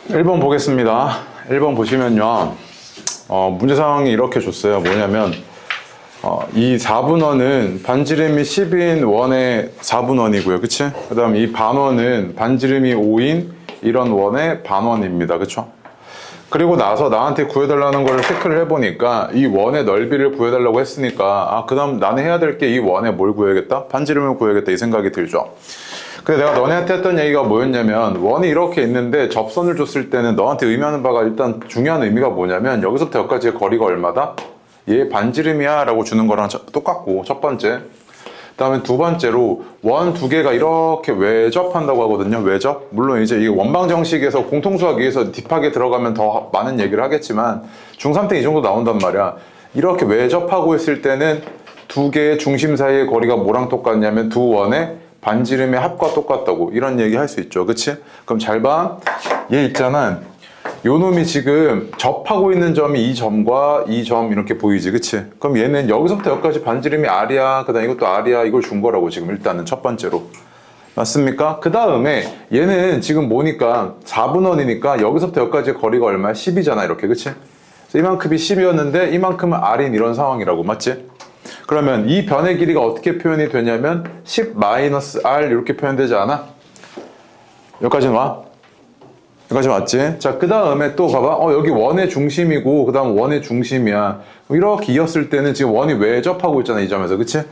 1번 보겠습니다. 1번 보시면요. 문제 상황이 이렇게 줬어요. 뭐냐면, 이 4분원은 반지름이 10인 원의 4분원이고요. 그치? 그 다음 이 반원은 반지름이 5인 이런 원의 반원입니다. 그쵸? 그리고 나서 나한테 구해달라는 거를 체크를 해보니까 이 원의 넓이를 구해달라고 했으니까 그 다음 나는 해야 될 게 이 원에 뭘 구해야겠다? 반지름을 구해야겠다 이 생각이 들죠. 근데 내가 너네한테 했던 얘기가 뭐였냐면 원이 이렇게 있는데 접선을 줬을 때는 너한테 의미하는 바가 일단 중요한 의미가 뭐냐면 여기서부터 여기까지의 거리가 얼마다? 얘 반지름이야 라고 주는 거랑 똑같고 첫 번째. 그 다음에 두 번째로 원 두 개가 이렇게 외접한다고 하거든요. 외접. 물론 이제 이 원방 정식에서 공통수학 위해서 딥하게 들어가면 더 많은 얘기를 하겠지만 중3 때 이 정도 나온단 말이야. 이렇게 외접하고 있을 때는 두 개의 중심 사이의 거리가 뭐랑 똑같냐면 두 원의 반지름의 합과 똑같다고 이런 얘기 할 수 있죠. 그치? 그럼 잘 봐. 얘 있잖아. 요 놈이 지금 접하고 있는 점이 이 점과 이 점 이렇게 보이지. 그치? 그럼 얘는 여기서부터 여기까지 반지름이 R이야. 그 다음 이것도 R이야. 이걸 준 거라고 지금 일단은 첫 번째로. 맞습니까? 그 다음에 얘는 지금 뭐니까 4분원이니까 여기서부터 여기까지의 거리가 얼마야? 10이잖아. 이렇게. 그치? 이만큼이 10이었는데 이만큼은 R인 이런 상황이라고. 맞지? 그러면 이 변의 길이가 어떻게 표현이 되냐면 10-R 이렇게 표현되지 않아? 여기까지는 와? 여기까지 맞지? 자, 그 다음에 또 봐봐. 여기 원의 중심이고 그 다음 원의 중심이야. 이렇게 이었을 때는 지금 원이 외접하고 있잖아. 이 점에서. 그치?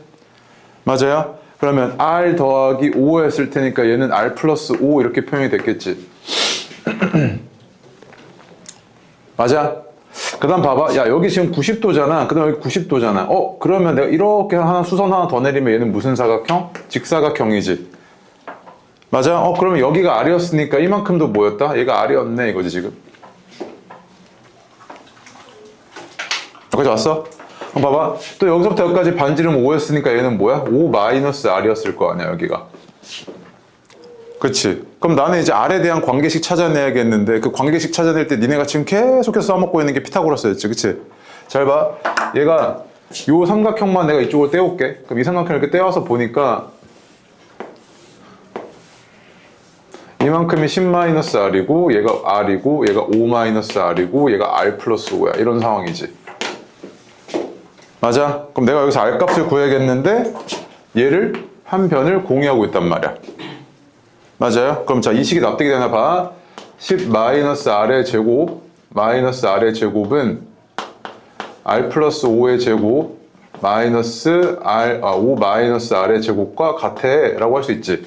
맞아요? 그러면 R 더하기 5 했을 테니까 얘는 R 플러스 5 이렇게 표현이 됐겠지. 맞아? 그 다음 봐봐. 야, 여기 지금 90도잖아. 그 다음 여기 90도잖아. 그러면 내가 이렇게 수선 하나 더 내리면 얘는 무슨 사각형? 직사각형이지. 맞아? 그러면 여기가 R이었으니까 이만큼도 뭐였다? 얘가 R이었네. 이거지, 지금. 여기까지 왔어? 그럼 봐봐. 또 여기서부터 여기까지 반지름 5였으니까 얘는 뭐야? 5-R이었을 거 아니야, 여기가. 그치? 그럼 나는 이제 R에 대한 관계식 찾아내야겠는데 그 관계식 찾아낼 때 니네가 지금 계속해서 써먹고 있는 게 피타고라스였지. 그치? 잘 봐. 얘가 요 삼각형만 내가 이쪽으로 떼올게. 그럼 이 삼각형을 이렇게 떼와서 보니까 이만큼이 10-R이고 얘가 R이고 얘가 5-R이고 얘가 R 플러스 5야. 이런 상황이지. 맞아? 그럼 내가 여기서 R 값을 구해야겠는데 얘를 한 변을 공유하고 있단 말이야. 맞아요? 그럼 자, 이 식이 납득이 되나 봐. 10-R의 제곱 마이너스 R의 제곱은 R 플러스 5의 제곱 마이너스 5-R의 제곱과 같아 라고 할 수 있지.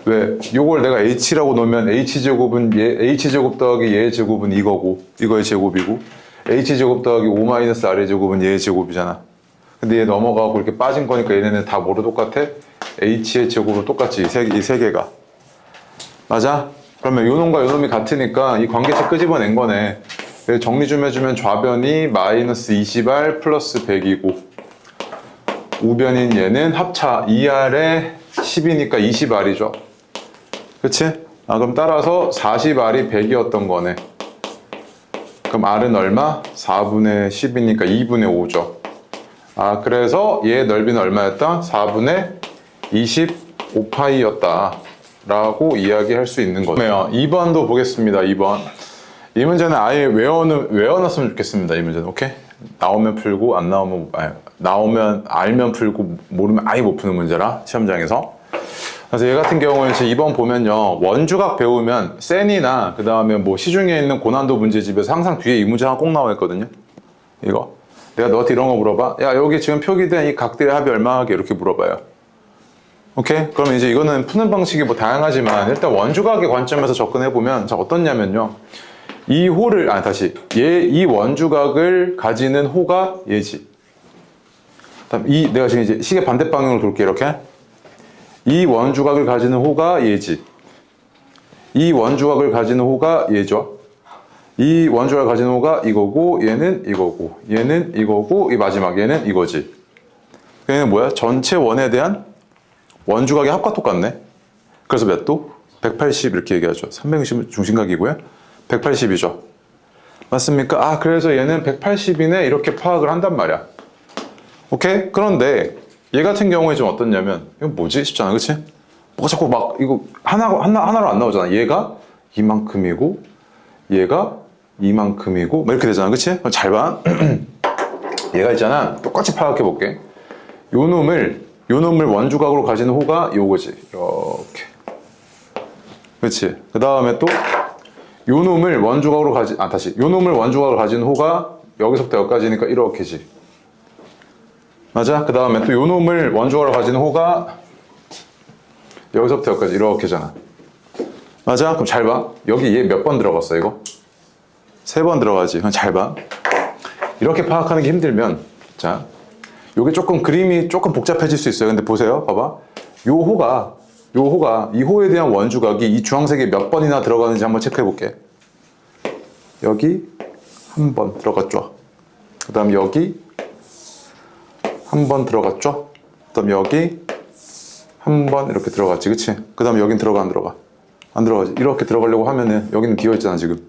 왜? 요걸 내가 H라고 놓으면 H제곱은 H제곱 더하기 얘의 제곱은 이거고 이거의 제곱이고 H제곱 더하기 5-R의 제곱은 얘의 제곱이잖아. 근데 얘 넘어가고 이렇게 빠진 거니까 얘네는 다 뭐로 똑같아? H의 제곱으로 똑같지. 이 세 개가. 맞아? 그러면 요 놈과 요 놈이 같으니까 이 관계식 끄집어낸 거네. 정리 좀 해주면 좌변이 마이너스 20R 플러스 100이고 우변인 얘는 합차 2R에 10이니까 20R이죠. 그치? 그럼 따라서 40R이 100이었던 거네. 그럼 R은 얼마? 4분의 10이니까 2분의 5죠. 그래서 얘의 넓이는 얼마였다? 4분의 25파이였다 라고 이야기할 수 있는 거네요. 2번도 보겠습니다. 2번. 이 문제는 아예 외워놨으면 좋겠습니다. 이 문제는. 오케이? 나오면 풀고 안 나오면 나오면 알면 풀고 모르면 아예 못 푸는 문제라 시험장에서. 그래서 얘 같은 경우는 2번 보면요, 원주각 배우면 센이나 그 다음에 뭐 시중에 있는 고난도 문제집에서 항상 뒤에 이 문제 하나 꼭 나와 있거든요. 이거 내가 너한테 이런 거 물어봐. 야, 여기 지금 표기된 이 각들의 합이 얼마게 이렇게 물어봐요. 오케이? 그러면 이제 이거는 푸는 방식이 뭐 다양하지만 일단 원주각의 관점에서 접근해보면 자, 어떻냐면요, 이 호를 이 원주각을 가지는 호가 얘지. 다음 내가 지금 이제 시계 반대 방향으로 돌게. 이렇게 이 원주각을 가지는 호가 얘지. 이 원주각을 가지는 호가 얘죠. 이 원주각을 가지는 호가 이거고 얘는 이거고 얘는 이거고 이 마지막 얘는 이거지. 얘는 뭐야? 전체 원에 대한 원주각의 합과 똑같네. 그래서 몇 도? 180 이렇게 얘기하죠. 360은 중심각이고요. 180이죠. 맞습니까? 그래서 얘는 180이네 이렇게 파악을 한단 말이야. 오케이? 그런데 얘 같은 경우에 좀 어떻냐면 이건 뭐지? 싶잖아. 그치? 뭐가 자꾸 막 이거 하나로 안 나오잖아. 얘가 이만큼이고 얘가 이만큼이고 뭐 이렇게 되잖아. 그치? 그럼 잘 봐. 얘가 있잖아. 똑같이 파악해 볼게. 요 놈을 원주각으로 가지는 호가 요거지. 이렇게. 그치? 그 다음에 또 요 놈을 원주각으로 요 놈을 원주각으로 가지는 호가 여기서부터 여기까지니까 이렇게지. 맞아? 그 다음에 또 요 놈을 원주각으로 가지는 호가 여기서부터 여기까지 이렇게잖아. 맞아? 그럼 잘 봐. 여기 얘 몇 번 들어갔어, 이거? 3번 들어가지. 그럼 잘 봐. 이렇게 파악하는 게 힘들면, 자, 요게 조금 그림이 조금 복잡해질 수 있어요. 근데 보세요. 봐봐. 요 호가, 이 호에 대한 원주각이 이 주황색에 몇 번이나 들어가는지 한번 체크해 볼게. 여기 한 번 들어갔죠. 그 다음 여기 한 번 들어갔죠. 그 다음 여기 한 번 이렇게 들어갔지. 그치? 그 다음 여긴 들어가, 안 들어가? 안 들어가지. 이렇게 들어가려고 하면은 여기는 비어있잖아, 지금.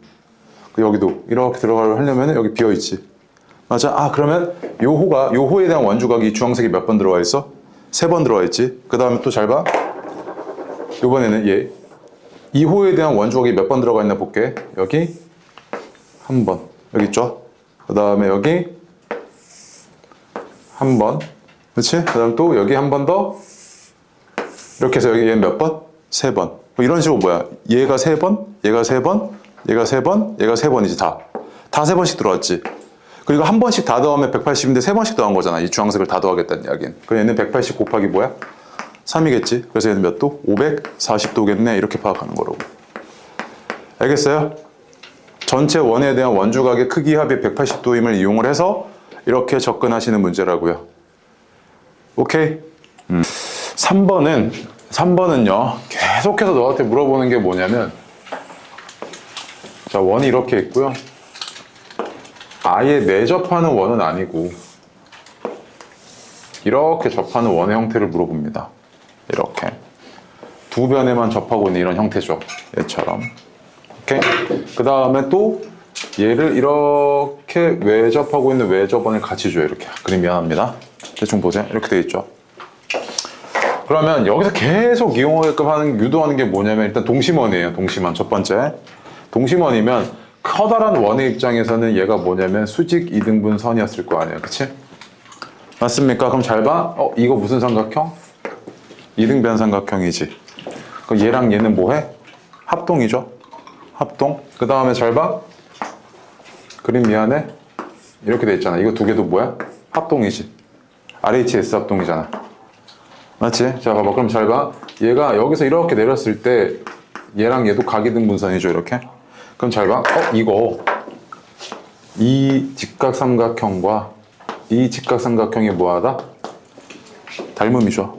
여기도 이렇게 들어가려고 하려면은 여기 비어있지. 맞아? 아, 그러면 요 호에 대한 원주각이 주황색이 몇 번 들어와 있어? 3번 들어와 있지. 그 다음에 또 잘 봐. 요번에는 얘. 이 호에 대한 원주각이 몇 번 들어가 있나 볼게. 여기 한 번. 여기 있죠? 그 다음에 여기 한 번. 그렇지? 그 다음 또 여기 한 번 더. 이렇게 해서 여기 얘 몇 번? 3번. 뭐 이런 식으로 뭐야? 얘가 3번, 얘가 3번, 얘가 3번, 얘가 3번이지 다. 다 3번씩 들어왔지. 그리고 한 번씩 다 더하면 180인데 3번씩 더한 거잖아. 이 주황색을 다 더하겠다는 이야기는. 그럼 얘는 180 곱하기 뭐야? 3이겠지. 그래서 얘는 몇 도? 540도겠네. 이렇게 파악하는 거라고. 알겠어요? 전체 원에 대한 원주각의 크기 합이 180도임을 이용을 해서 이렇게 접근하시는 문제라고요. 오케이? 3번은요. 계속해서 너한테 물어보는 게 뭐냐면, 자, 원이 이렇게 있고요. 아예 매접하는 원은 아니고 이렇게 접하는 원의 형태를 물어봅니다. 이렇게 두 변에만 접하고 있는 이런 형태죠. 얘처럼. 오케이. 그 다음에 또 얘를 이렇게 외접하고 있는 외접원을 같이 줘요. 이렇게. 그림 미안합니다. 대충 보세요. 이렇게 돼 있죠. 그러면 여기서 계속 이용하게끔 유도하는 게 뭐냐면 일단 동심원이에요. 동심원 첫 번째. 동심원이면 커다란 원의 입장에서는 얘가 뭐냐면 수직 이등분선이었을 거 아니에요. 그치? 맞습니까? 그럼 잘 봐. 이거 무슨 삼각형? 이등변 삼각형이지. 그럼 얘랑 얘는 뭐해? 합동이죠. 합동. 그 다음에 잘 봐. 그림 미안해. 이렇게 돼 있잖아. 이거 두 개도 뭐야? 합동이지. RHS 합동이잖아. 맞지? 자, 봐봐. 그럼 잘 봐. 얘가 여기서 이렇게 내렸을 때 얘랑 얘도 각이등분선이죠. 이렇게. 그럼 잘 봐. 이거 이 직각삼각형과 이 직각삼각형이 뭐하다? 닮음이죠.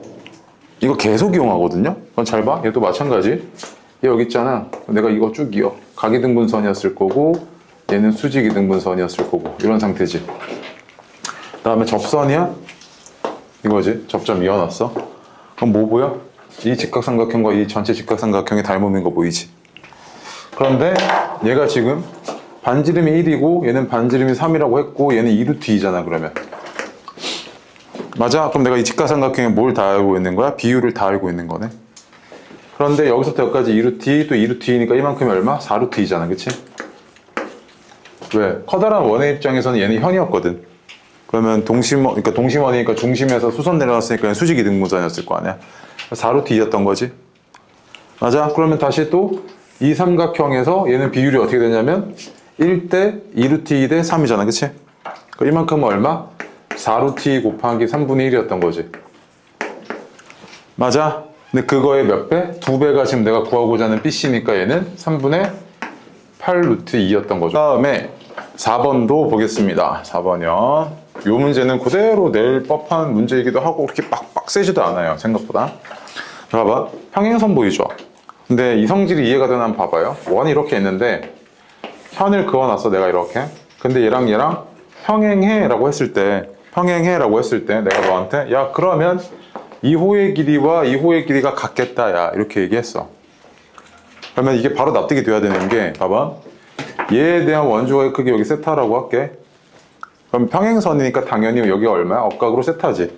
이거 계속 이용하거든요. 그럼 잘 봐. 얘도 마찬가지. 얘 여기 있잖아. 내가 이거 쭉 이어. 각이등분선이었을 거고 얘는 수직이등분선이었을 거고 이런 상태지. 그 다음에 접선이야? 이거지. 접점 이어놨어. 그럼 뭐 보여? 이 직각삼각형과 이 전체 직각삼각형이 닮음인 거 보이지? 그런데 얘가 지금 반지름이 1이고 얘는 반지름이 3이라고 했고 얘는 2루트 2잖아. 그러면 맞아? 그럼 내가 이 직각삼각형에 뭘 다 알고 있는 거야? 비율을 다 알고 있는 거네. 그런데 여기서부터 여기까지 2루트 2, 또 2루트 2니까 이만큼이 얼마? 4루트 2잖아. 그치? 왜? 커다란 원의 입장에서는 얘는 현이었거든. 그러면 그러니까 동심원이니까 중심에서 수선 내려놨으니까 수직 이등분선이었을 거 아니야. 4루트 2였던 거지. 맞아? 그러면 다시 또 이 삼각형에서 얘는 비율이 어떻게 되냐면 1대 2루트 2대 3이잖아. 그치? 이만큼은 얼마? 4루트 2 곱하기 3분의 1이었던 거지. 맞아? 근데 그거의 몇 배? 2배가 지금 내가 구하고자 하는 BC니까 얘는 3분의 8루트 2였던 거죠. 그 다음에 4번도 보겠습니다. 4번이요. 요 문제는 그대로 낼 법한 문제이기도 하고 그렇게 빡세지도 않아요. 생각보다. 봐봐. 평행선 보이죠? 근데 이 성질이 이해가 되나 한번 봐봐요. 원이 이렇게 있는데 현을 그어놨어. 내가 이렇게. 근데 얘랑 평행해 라고 했을 때 내가 너한테 야 그러면 이 호의 길이와 이 호의 길이가 같겠다. 야 이렇게 얘기했어. 그러면 이게 바로 납득이 돼야 되는 게 봐봐. 얘에 대한 원주각의 크기 여기 세타라고 할게. 그럼 평행선이니까 당연히 여기가 얼마야? 억각으로 세타지.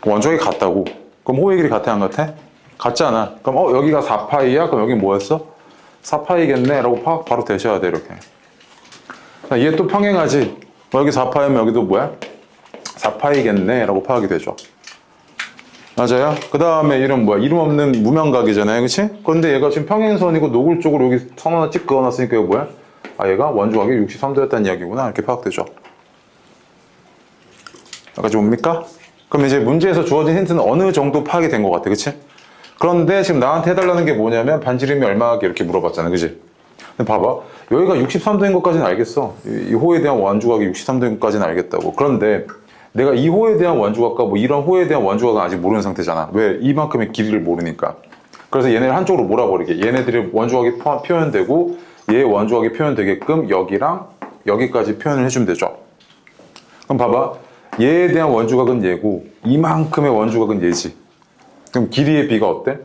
원주각이 같다고. 그럼 호의 길이 같아 안 같아? 같잖아. 그럼 여기가 4파이야? 그럼 여기 뭐였어? 4파이겠네 라고 바로 대셔야 돼. 이렇게. 얘 또 평행하지. 여기 4파이면 여기도 뭐야? 4파이겠네 라고 파악이 되죠. 맞아요? 그 다음에 이름 뭐야? 이름 없는 무명각이잖아요. 그치? 그런데 얘가 지금 평행선이고 노골적으로 여기 선 하나 찍 그어놨으니까 이거 뭐야? 아, 얘가 원주각이 63도였다는 이야기구나. 이렇게 파악되죠. 여기까지 옵니까? 그럼 이제 문제에서 주어진 힌트는 어느 정도 파악이 된 것 같아. 그치? 그런데 지금 나한테 해달라는 게 뭐냐면 반지름이 얼마게 이렇게 물어봤잖아. 그치? 근데 봐봐. 여기가 63도인 것까지는 알겠어. 이 호에 대한 원주각이 63도인 것까지는 알겠다고. 그런데 내가 이 호에 대한 원주각과 뭐 이런 호에 대한 원주각은 아직 모르는 상태잖아. 왜? 이만큼의 길이를 모르니까. 그래서 얘네를 한쪽으로 몰아버리게. 얘네들의 원주각이 표현되고 얘의 원주각이 표현되게끔 여기랑 여기까지 표현을 해주면 되죠. 그럼 봐봐. 얘에 대한 원주각은 얘고 이만큼의 원주각은 얘지. 그럼 길이의 비가 어때?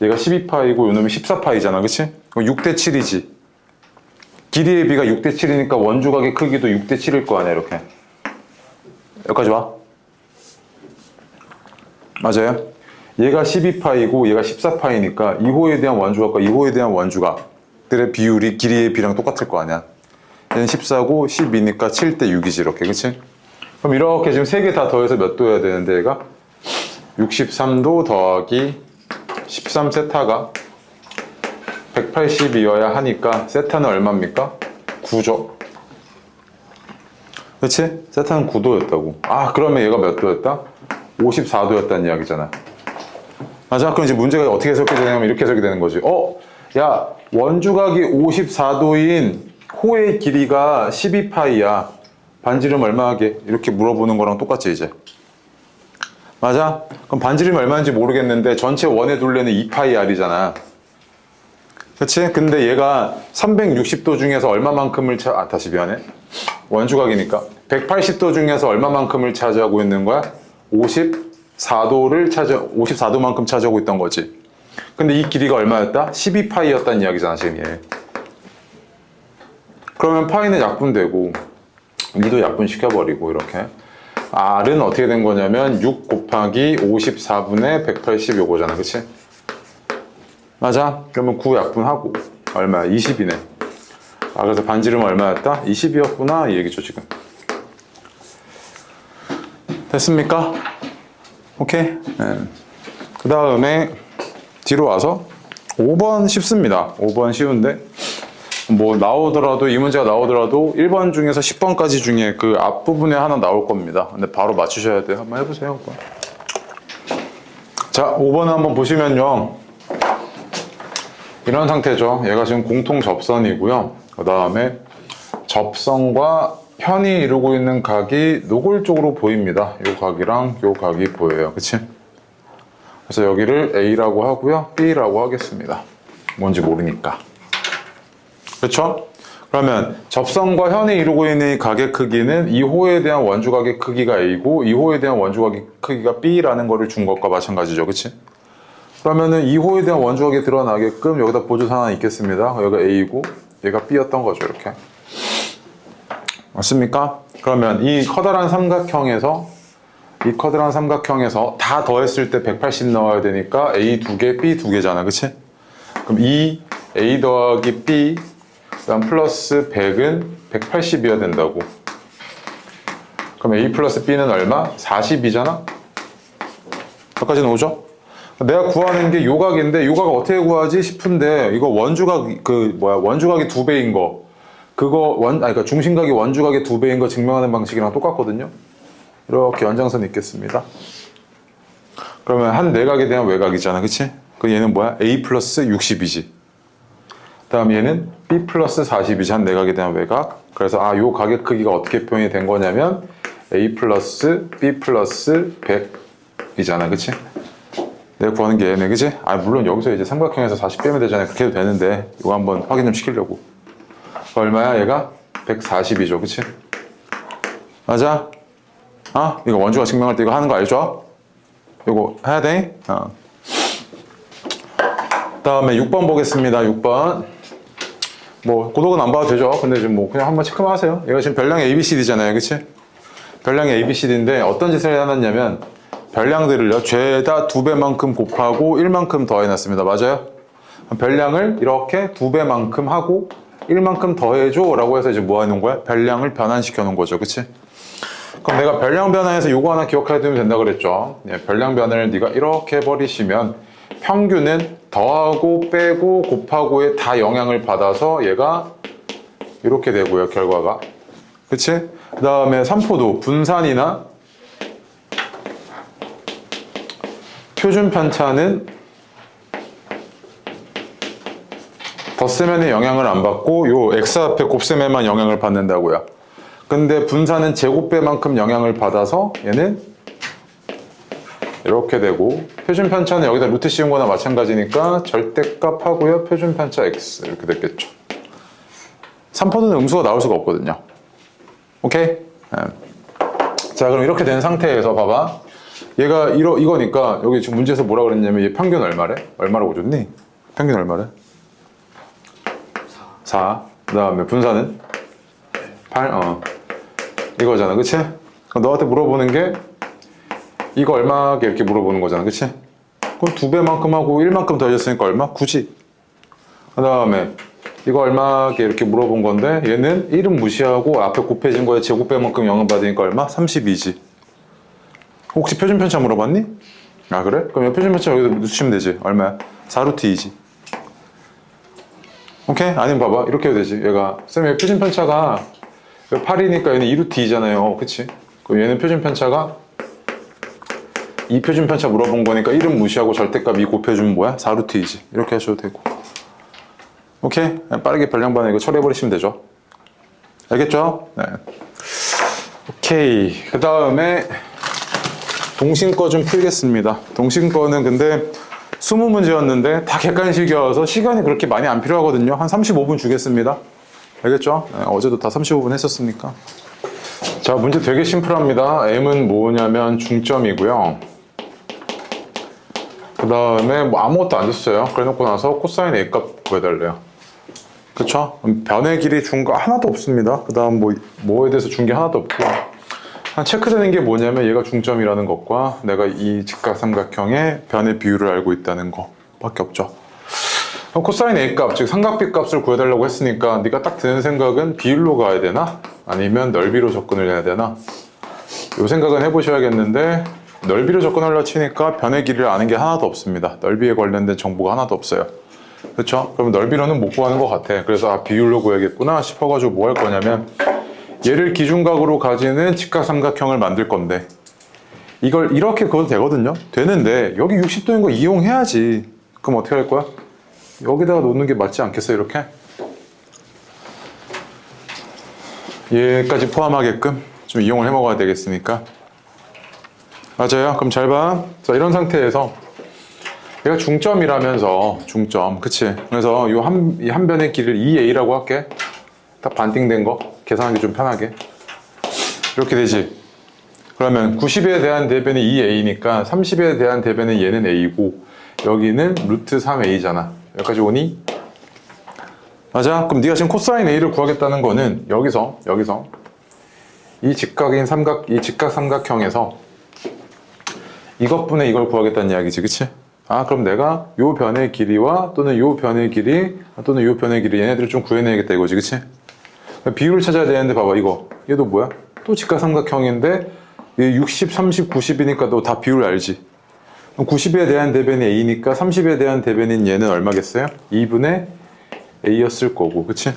얘가 12파이고 요놈이 14파이잖아. 그치? 그럼 6대 7이지. 길이의 비가 6대 7이니까 원주각의 크기도 6대 7일 거 아니야. 이렇게. 여기까지 와. 맞아요? 얘가 12파이고 얘가 14파이니까 2호에 대한 원주각과 2호에 대한 원주각들의 비율이 길이의 비랑 똑같을 거 아니야. 얘는 14고 12니까 7대 6이지. 이렇게. 그치? 그럼 이렇게 지금 3개 다 더해서 몇 도여야 되는데 얘가 63도 더하기 13세타가 180이어야 하니까 세타는 얼마입니까? 9죠. 그치? 세타는 9도였다고. 아, 그러면 얘가 몇 도였다? 54도였다는 이야기잖아. 맞아? 그럼 이제 문제가 어떻게 해석이 되냐면 이렇게 해석이 되는 거지. 야, 원주각이 54도인 호의 길이가 12파이야. 반지름 얼마하게? 이렇게 물어보는 거랑 똑같지, 이제. 맞아? 그럼 반지름이 얼마인지 모르겠는데 전체 원의 둘레는 2파이r이잖아. 그치? 근데 얘가 360도 중에서 얼마만큼을 다시 미안해. 원주각이니까 180도 중에서 얼마만큼을 차지하고 있는 거야? 54도만큼 차지하고 있던 거지. 근데 이 길이가 얼마였다? 12파이였다는 이야기잖아, 지금 얘. 그러면 파이는 약분되고 2도 약분시켜버리고 이렇게. R은 어떻게 된 거냐면 6 곱하기 54분의 180 요거잖아. 그치? 맞아? 그러면 9 약분하고 얼마야? 20이네. 아, 그래서 반지름은 얼마였다? 20이었구나 이 얘기죠 지금. 됐습니까? 오케이? 네. 그 다음에 뒤로 와서 5번 쉽습니다. 5번 쉬운데 뭐 나오더라도 이 문제가 나오더라도 1번 중에서 10번까지 중에 그 앞부분에 하나 나올 겁니다. 근데 바로 맞추셔야 돼요. 한번 해보세요. 5번. 자, 5번 한번 보시면요. 이런 상태죠. 얘가 지금 공통 접선이고요. 그 다음에 접선과 편이 이루고 있는 각이 노골적으로 보입니다. 이 각이랑 이 각이 보여요. 그치? 그래서 여기를 A라고 하고요. B라고 하겠습니다. 뭔지 모르니까. 그렇죠? 그러면 접선과 현이 이루고 있는 이 각의 크기는 이 호에 대한 원주각의 크기가 A고 이 호에 대한 원주각의 크기가 B라는 거를 준 것과 마찬가지죠. 그치? 그러면은 이 호에 대한 원주각이 드러나게끔 여기다 보조선 하나 있겠습니다. 여기가 A고 얘가 B였던 거죠. 이렇게. 맞습니까? 그러면 이 커다란 삼각형에서 다 더했을 때 180 넣어야 되니까 A 2개, B 2개잖아. 그치? 그럼 이 A 더하기 B 그다음 플러스 100은 180이어야 된다고. 그럼 A 플러스 B는 얼마? 40이잖아? 여기까지는 오죠? 내가 구하는 게 요각인데 요각 어떻게 구하지 싶은데 이거 원주각이 2배인 거 그러니까 중심각이 원주각의 2배인 거 증명하는 방식이랑 똑같거든요. 이렇게 연장선 있겠습니다. 그러면 한 내각에 대한 외곽이잖아. 그치? 그 얘는 뭐야? A 플러스 60이지. 그 다음 얘는 B 플러스 40이지. 한 내각에 대한 외곽. 그래서 요 각의 크기가 어떻게 표현이 된 거냐면 A 플러스 B 플러스 100이잖아. 그치? 내가 구하는 게 얘네. 그치? 물론 여기서 이제 삼각형에서 40 빼면 되잖아요. 그렇게 해도 되는데 이거 한번 확인 좀 시키려고. 얼마야? 얘가 140이죠. 그치? 맞아? 이거 원주각 증명할 때 이거 하는 거 알죠? 이거 해야 돼? 다음에 6번 보겠습니다. 6번. 뭐 고독은 안 봐도 되죠. 근데 지금 뭐 그냥 한번 체크만 하세요. 얘가 지금 별량이 ABCD잖아요. 그치? 별량이 ABCD인데 어떤 짓을 해놨냐면 별량들을요 죄다 2배만큼 곱하고 1만큼 더해놨습니다. 맞아요? 별량을 이렇게 2배만큼 하고 1만큼 더해줘 라고 해서 이제 뭐 하는 거야? 별량을 변환시켜 놓은 거죠. 그치? 그럼 내가 별량 변환해서 요거 하나 기억해 두면 된다 그랬죠. 예, 별량 변환을 네가 이렇게 해버리시면 평균은 더하고 빼고 곱하고에 다 영향을 받아서 얘가 이렇게 되고요. 결과가. 그치? 그 다음에 삼포도 분산이나 표준 편차는 덧셈에는 영향을 안 받고 요 x 앞에 곱셈에만 영향을 받는다고요. 근데 분산은 제곱배만큼 영향을 받아서 얘는 이렇게 되고, 표준 편차는 여기다 루트 씌운 거나 마찬가지니까 절대값 하고요. 표준 편차 x 이렇게 됐겠죠. 3포는 음수가 나올 수가 없거든요. 오케이? 네. 자, 그럼 이렇게 된 상태에서 봐봐. 얘가 이거니까 여기 지금 문제에서 뭐라 그랬냐면 얘 평균 얼마래? 얼마라고 줬니? 평균 얼마래? 4. 그 다음에 분산은? 8. 이거잖아. 그치? 너한테 물어보는 게 이거 얼마게 이렇게 물어보는 거잖아. 그치? 그럼 2배만큼 하고 1만큼 더해졌으니까 얼마? 9지. 그 다음에 이거 얼마게 이렇게 물어본 건데 얘는 1은 무시하고 앞에 곱해진 거에 제곱배만큼 영향 받으니까 얼마? 32지. 혹시 표준 편차 물어봤니? 아, 그래? 그럼 표준 편차 여기다 넣으시면 되지. 얼마야? 4루트 2지. 오케이? 아니면 봐봐. 이렇게 해도 되지. 얘가 쌤이 표준 편차가 8이니까 얘는 2루트 2잖아요. 그치? 그럼 얘는 표준 편차가 이 표준 편차 물어본 거니까 1은 무시하고 절대값 2 곱해주면 뭐야? 4루트 2지. 이렇게 하셔도 되고. 오케이? 빠르게 별량반응 이거 처리해버리시면 되죠. 알겠죠? 네. 오케이. 그 다음에 동심거 좀 풀겠습니다. 동심거는 근데 20문제였는데 다 객관식이어서 시간이 그렇게 많이 안 필요하거든요. 한 35분 주겠습니다. 알겠죠? 네, 어제도 다 35분 했었으니까. 자, 문제 되게 심플합니다. M은 뭐냐면 중점이고요. 그 다음에 뭐 아무것도 안 줬어요. 그래놓고 나서 코사인 A 값 구해달래요. 그쵸? 변의 길이 준 거 하나도 없습니다. 그 다음 뭐에 대해서 준 게 하나도 없고. 한 체크되는 게 뭐냐면 얘가 중점이라는 것과 내가 이 직각삼각형의 변의 비율을 알고 있다는 거 밖에 없죠. 그럼 코사인 A 값, 즉 삼각비 값을 구해달라고 했으니까 네가 딱 드는 생각은 비율로 가야 되나? 아니면 넓이로 접근을 해야 되나? 이 생각은 해보셔야겠는데 넓이로 접근하려고 치니까 변의 길이를 아는 게 하나도 없습니다. 넓이에 관련된 정보가 하나도 없어요. 그렇죠? 그럼 넓이로는 못 구하는 것 같아. 그래서 비율로 구해야겠구나 싶어가지고 뭐 할 거냐면 얘를 기준각으로 가지는 직각삼각형을 만들 건데 이걸 이렇게 그어도 되거든요. 되는데 여기 60도인 거 이용해야지. 그럼 어떻게 할 거야? 여기다가 놓는 게 맞지 않겠어? 이렇게 얘까지 포함하게끔 좀 이용을 해 먹어야 되겠으니까. 맞아요. 그럼 잘 봐. 자, 이런 상태에서 얘가 중점이라면서 중점, 그치? 그래서 이 한 변의 길이를 2a라고 할게. 딱 반띵된 거 계산하기 좀 편하게 이렇게 되지. 그러면 90에 대한 대변이 2a니까 30에 대한 대변은 얘는 a고 여기는 루트 3a잖아. 여기까지 오니? 맞아? 그럼 네가 지금 코사인 a를 구하겠다는 거는 여기서 이 직각삼각형에서 이것분의 이걸 구하겠다는 이야기지. 그치? 아, 그럼 내가 요 변의 길이와 또는 요 변의 길이 또는 요 변의 길이 얘네들을 좀 구해내야겠다 이거지. 그치? 비율을 찾아야 되는데 봐봐. 이거 얘도 뭐야? 또 직각삼각형인데 60, 30, 90이니까 너 다 비율 알지? 그럼 90에 대한 대변이 a니까 30에 대한 대변인 얘는 얼마겠어요? 2분의 a였을 거고. 그치?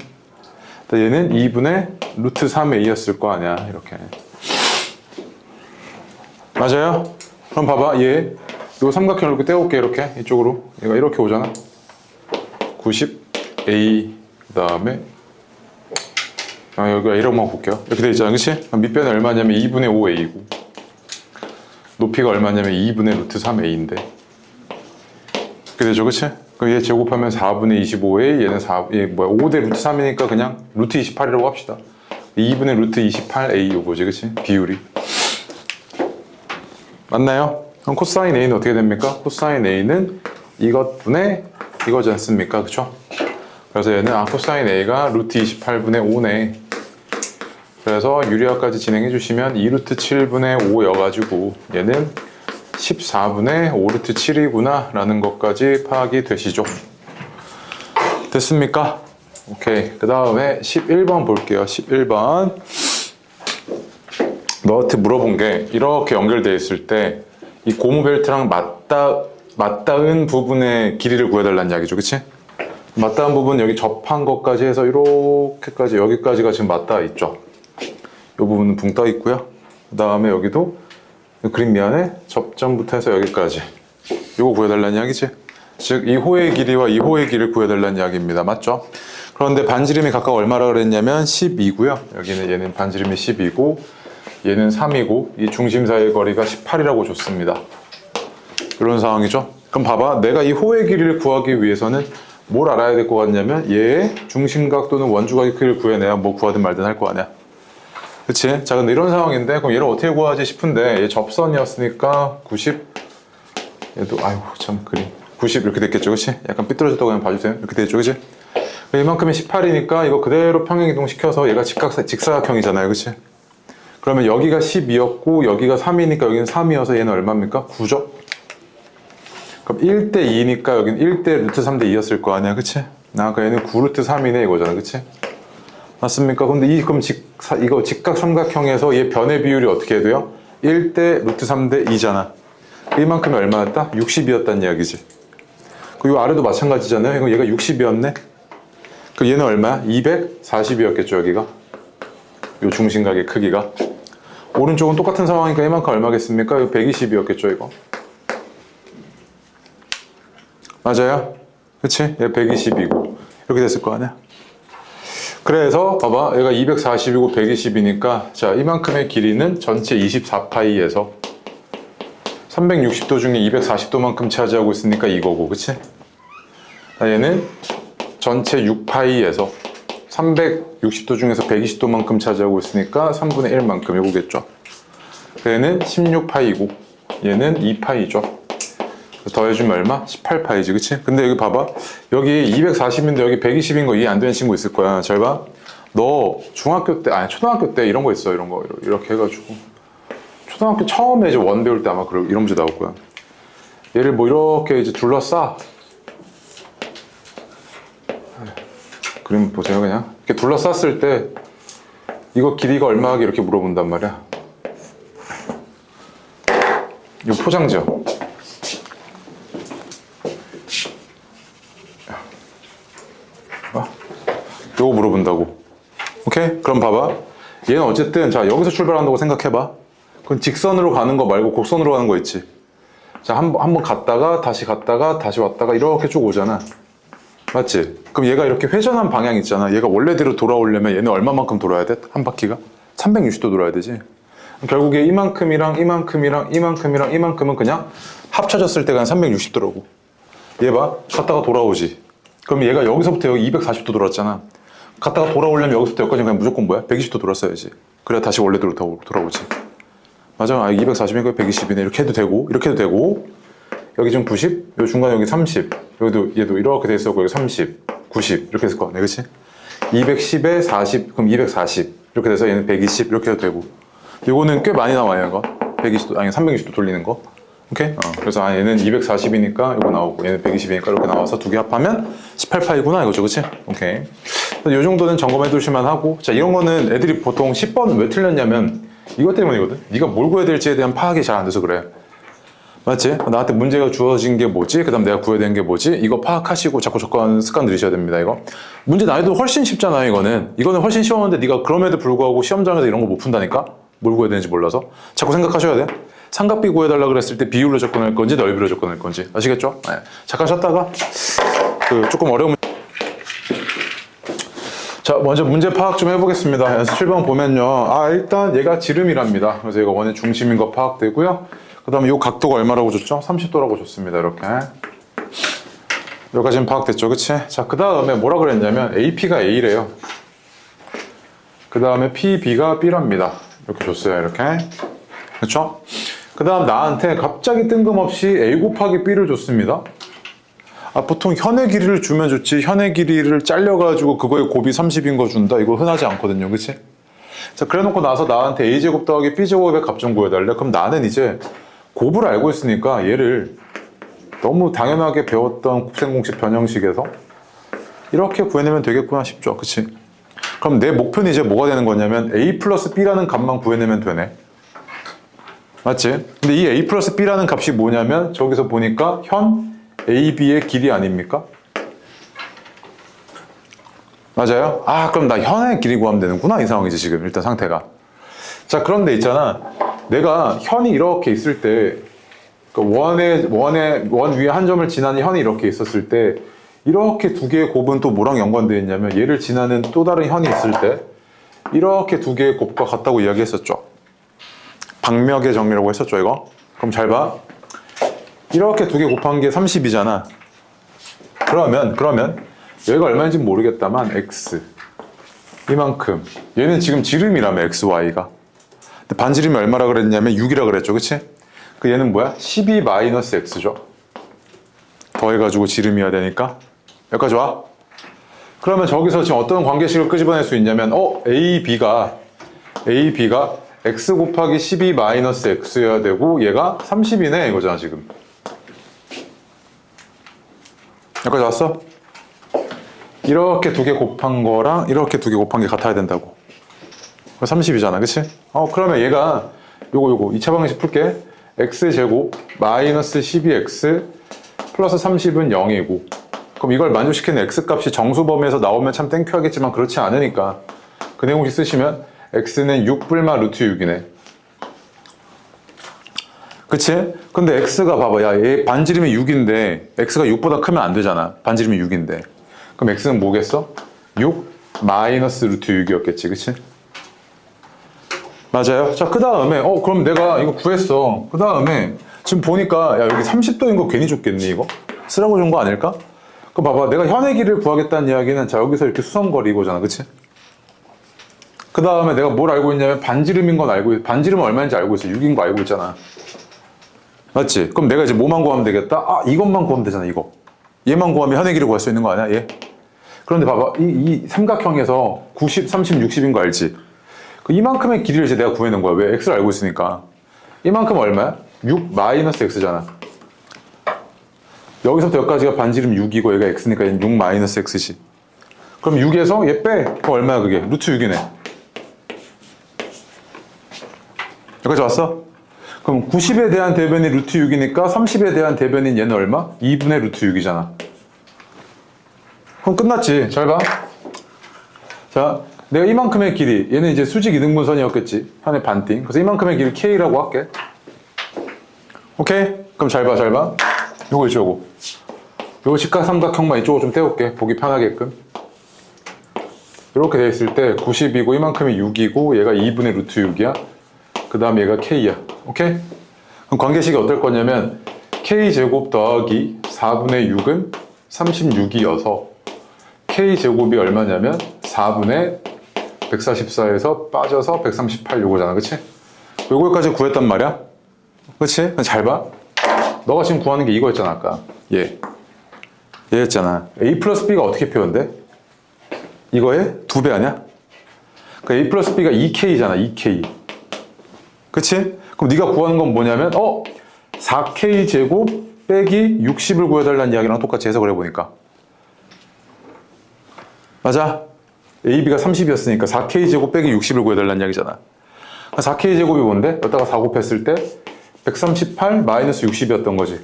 얘는 2분의 루트 3a였을 거 아니야. 이렇게. 맞아요? 그럼 봐봐. 얘 요 삼각형을 이렇게 떼올게. 이렇게 이쪽으로 얘가 이렇게 오잖아. 90a 그 다음에 여기가 이런만 볼게요. 이렇게 돼 있잖아. 그치? 밑변이 얼마냐면 2분의 5a고 높이가 얼마냐면 2분의 루트 3a인데 이렇게 되죠. 그치? 그럼 얘 제곱하면 4분의 25a 얘는 5대 루트 3이니까 그냥 루트 28이라고 합시다. 2분의 루트 28a 요거지. 그치? 비율이 맞나요? 그럼 코사인 a는 어떻게 됩니까? 코사인 a는 이것분의 이거지 않습니까? 그쵸? 그래서 얘는 코사인 a가 루트 28분의 5네. 그래서 유리화까지 진행해 주시면 2루트 7분의 5여가지고 얘는 14분의 5루트 7이구나 라는 것까지 파악이 되시죠. 됐습니까? 오케이. 그 다음에 11번 볼게요. 11번. 너한테 물어본 게 이렇게 연결되어 있을 때 이 고무 벨트랑 맞닿은 부분의 길이를 구해달라는 이야기죠. 그치? 맞닿은 부분 여기 접한 것까지 해서 이렇게까지 여기까지가 지금 맞닿아 있죠. 이 부분은 붕 떠 있고요. 그 다음에 여기도 그림 미안해. 접점부터 해서 여기까지. 이거 구해달라는 이야기지. 즉 이 호의 길이와 이 호의 길이를 구해달라는 이야기입니다. 맞죠? 그런데 반지름이 각각 얼마라 그랬냐면 12고요. 여기는 얘는 반지름이 12고 얘는 3이고 이 중심 사이의 거리가 18이라고 줬습니다. 이런 상황이죠. 그럼 봐봐. 내가 이 호의 길이를 구하기 위해서는 뭘 알아야 될 것 같냐면 얘의 중심각 또는 원주각의 크기를 구해내야 뭐 구하든 말든 할 거 아니야. 그치? 자, 근데 이런 상황인데 그럼 얘를 어떻게 구하지 싶은데 얘 접선이었으니까 90 얘도 아이고 참 그림 90 이렇게 됐겠죠. 그치? 약간 삐뚤어졌다고 그냥 봐주세요. 이렇게 됐죠. 그치? 이만큼이 18이니까 이거 그대로 평행이동 시켜서 얘가 직사각형이잖아요. 그치? 그러면 여기가 12였고 여기가 3이니까 여기는 3이어서 얘는 얼마입니까? 9죠? 그럼 1대 2니까 여기는 1대 루트 3대 2였을 거 아니야. 그치? 그러니까 얘는 9 루트 3이네 이거잖아. 그치? 맞습니까? 근데 그럼 이거 직각 삼각형에서 얘 변의 비율이 어떻게 돼요? 1대 루트 3대 2잖아. 이만큼이 얼마였다? 60이었단 이야기지. 그리고 아래도 마찬가지잖아요. 이거 얘가 60이었네? 그럼 얘는 얼마야? 240이었겠죠, 여기가? 요 중심각의 크기가. 오른쪽은 똑같은 상황이니까 이만큼 얼마겠습니까? 이거 120이었겠죠, 이거. 맞아요? 그치? 얘 120이고. 이렇게 됐을 거 아니야? 그래서 봐봐. 얘가 240이고 120이니까 자, 이만큼의 길이는 전체 24파이에서 360도 중에 240도만큼 차지하고 있으니까 이거고. 그치? 얘는 전체 6파이에서 360도 중에서 120도만큼 차지하고 있으니까 3분의 1만큼 이거겠죠. 얘는 16파이고 얘는 2파이죠. 더해주면 얼마? 18파이지. 그치? 근데 여기 봐봐. 여기 240인데 여기 120인 거 이해 안 되는 친구 있을 거야. 잘 봐. 너 중학교 때, 아니 초등학교 때 이런 거 있어. 이런 거 이렇게 해가지고 초등학교 처음에 이제 원 배울 때 아마 이런 문제 나올 거야. 얘를 뭐 이렇게 이제 둘러싸. 그림 보세요. 그냥 이렇게 둘러쌌을 때 이거 길이가 얼마하게 이렇게 물어본단 말이야. 이거 포장지요. 이거 물어본다고. 오케이? 그럼 봐봐. 얘는 어쨌든 자 여기서 출발한다고 생각해봐. 그건 직선으로 가는 거 말고 곡선으로 가는 거 있지. 자 한번 갔다가 다시 왔다가 이렇게 쭉 오잖아. 맞지? 그럼 얘가 이렇게 회전한 방향 있잖아. 얘가 원래대로 돌아오려면 얘는 얼마만큼 돌아야 돼? 한 바퀴가? 360도 돌아야 되지. 결국에 이만큼이랑 이만큼은 그냥 합쳐졌을 때가 한 360도라고. 얘 봐. 갔다가 돌아오지. 그럼 얘가 여기서부터 여기 240도 돌았잖아. 갔다가 돌아오려면 여기서부터 여기까지 그냥 무조건 뭐야? 120도 돌았어야지. 그래야 다시 원래대로 돌아오지. 맞아. 240이니까 120이네. 이렇게 해도 되고 여기 지금 90, 요 중간에 여기 30, 여기도 얘도 이렇게 돼 있었고 여기 30, 90 이렇게 됐을 거 같네, 그렇지? 210에 40, 그럼 240 이렇게 돼서 얘는 120 이렇게 해도 되고. 요거는 꽤 많이 나와요, 이거. 120도 아니 360도 돌리는 거. 오케이? 그래서 얘는 240이니까 이거 나오고 얘는 120이니까 이렇게 나와서 두 개 합하면 18파이구나 이거죠, 그렇지? 오케이. 요 정도는 점검해 두시면 하고. 자, 이런 거는 애들이 보통 10번 왜 틀렸냐면 이것 때문이거든. 네가 뭘 구해야 될지에 대한 파악이 잘 안 돼서 그래. 맞지? 나한테 문제가 주어진 게 뭐지? 그 다음 내가 구해야 되는 게 뭐지? 이거 파악하시고 자꾸 접근 습관 들이셔야 됩니다, 이거. 문제 난이도 훨씬 쉽잖아요, 이거는. 이거는 훨씬 쉬웠는데 네가 그럼에도 불구하고 시험장에서 이런 거 못 푼다니까? 뭘 구해야 되는지 몰라서. 자꾸 생각하셔야 돼. 삼각비 구해달라 그랬을 때 비율로 접근할 건지 넓이로 접근할 건지. 아시겠죠? 네. 잠깐 쉬었다가 조금 어려운 자, 먼저 문제 파악 좀 해보겠습니다. 연습 7번 보면요. 일단 얘가 지름이랍니다. 그래서 얘가 원의 중심인 거 파악되고요. 그 다음에 이 각도가 얼마라고 줬죠? 30도라고 줬습니다. 이렇게. 여기까지는 파악됐죠, 그치? 자, 그 다음에 뭐라 그랬냐면 AP가 A래요. 그 다음에 PB가 B랍니다. 이렇게 줬어요, 이렇게. 그쵸? 그 다음 나한테 갑자기 뜬금없이 A 곱하기 B를 줬습니다. 보통 현의 길이를 주면 좋지, 현의 길이를 잘려가지고 그거에 곱이 30인 거 준다? 이거 흔하지 않거든요, 그치? 자, 그래 놓고 나서 나한테 A제곱 더하기 B제곱의 값 좀 구해달래? 그럼 나는 이제 곱을 알고 있으니까 얘를 너무 당연하게 배웠던 곱셈공식 변형식에서 이렇게 구해내면 되겠구나 싶죠. 그치? 그럼 내 목표는 이제 뭐가 되는 거냐면 a 플러스 b라는 값만 구해내면 되네. 맞지? 근데 이 a 플러스 b라는 값이 뭐냐면 저기서 보니까 현 ab의 길이 아닙니까? 맞아요? 아, 그럼 나 현의 길이 구하면 되는구나. 이 상황이지, 지금. 일단 상태가. 자, 그런데 있잖아. 내가 현이 이렇게 있을 때, 원 위에 한 점을 지나는 현이 이렇게 있었을 때, 이렇게 두 개의 곱은 또 뭐랑 연관되어 있냐면, 얘를 지나는 또 다른 현이 있을 때, 이렇게 두 개의 곱과 같다고 이야기했었죠. 박력의 정리라고 했었죠, 이거. 그럼 잘 봐. 이렇게 두 개 곱한 게 30이잖아. 그러면, 얘가 얼마인지 모르겠다만 x 이만큼 얘는 지금 지름이라며 x, y가 근데 반지름이 얼마라 그랬냐면 6이라 그랬죠. 그치? 그 얘는 뭐야? 12 마이너스 x죠. 더해가지고 지름이어야 되니까 여기까지 와. 그러면 저기서 지금 어떤 관계식을 끄집어낼 수 있냐면 AB가 x 곱하기 12 마이너스 x여야 되고 얘가 30이네 이거잖아 지금. 여기까지 왔어? 이렇게 두 개 곱한 거랑 이렇게 두 개 곱한 게 같아야 된다고. 30이잖아, 그치? 그러면 얘가 요거 2차 방정식 풀게. x제곱 마이너스 12x 플러스 30은 0이고 그럼 이걸 만족시키는 x값이 정수범위에서 나오면 참 땡큐하겠지만 그렇지 않으니까 그 내용 혹시 쓰시면 x는 6불마 루트 6이네. 그치? 근데 x가 봐봐. 야, 얘 반지름이 6인데 x가 6보다 크면 안 되잖아. 반지름이 6인데. 그럼 x는 뭐겠어? 6 마이너스 루트 6이었겠지, 그치? 맞아요? 자, 그 다음에 그럼 내가 이거 구했어. 그 다음에 지금 보니까 야, 여기 30도인 거 괜히 줬겠니, 이거? 쓰라고 준 거 아닐까? 그럼 봐봐. 내가 현의 길이를 구하겠다는 이야기는 자, 여기서 이렇게 수성거리 이거잖아, 그치? 그 다음에 내가 뭘 알고 있냐면 반지름인 건 알고 있어. 반지름은 얼마인지 알고 있어. 6인 거 알고 있잖아. 맞지? 그럼 내가 이제 뭐만 구하면 되겠다? 이것만 구하면 되잖아, 이거. 얘만 구하면 현의 길이를 구할 수 있는 거 아니야, 얘? 그런데 봐봐. 이 삼각형에서 90, 30, 60인 거 알지? 이만큼의 길이를 이제 내가 구해낸 거야. 왜? x를 알고 있으니까. 이만큼 얼마야? 6 마이너스 x잖아. 여기서부터 여기까지가 반지름 6이고 얘가 x니까 얘는 6 마이너스 x지. 그럼 6에서 얘 빼. 그럼 얼마야 그게? 루트 6이네. 여기까지 왔어? 그럼 90에 대한 대변이 루트 6이니까 30에 대한 대변인 얘는 얼마? 2분의 루트 6이잖아. 그럼 끝났지. 잘 봐. 자, 내가 이만큼의 길이, 얘는 이제 수직 이등분선이었겠지. 현의 반띵. 그래서 이만큼의 길이 K라고 할게. 오케이? 그럼 잘 봐, 잘 봐. 요거 있죠, 요거. 요거 직각삼각형만 이쪽으로 좀 떼올게. 보기 편하게끔. 이렇게 돼 있을 때 90이고 이만큼이 6이고 얘가 2분의 루트 6이야. 그 다음에 얘가 K야. 오케이? 그럼 관계식이 어떨 거냐면 K제곱 더하기 4분의 6은 36이어서 K제곱이 얼마냐면 4분의 144에서 빠져서 138 요거잖아. 그치? 요거까지 구했단 말이야. 그치? 잘 봐. 너가 지금 구하는 게 이거였잖아 아까. 얘였잖아. A 플러스 B가 어떻게 표현돼? 이거의 2배 아니야? 그러니까 A 플러스 B가 2K잖아. 2K. 그치? 그럼 네가 구하는 건 뭐냐면 4K 제곱 빼기 60을 구해달라는 이야기랑 똑같이 해석을 해보니까 맞아? AB가 30이었으니까 4K 제곱 빼기 60을 구해달라는 이야기잖아. 4K 제곱이 뭔데? 여기다가 4 곱했을 때 138 마이너스 60이었던 거지.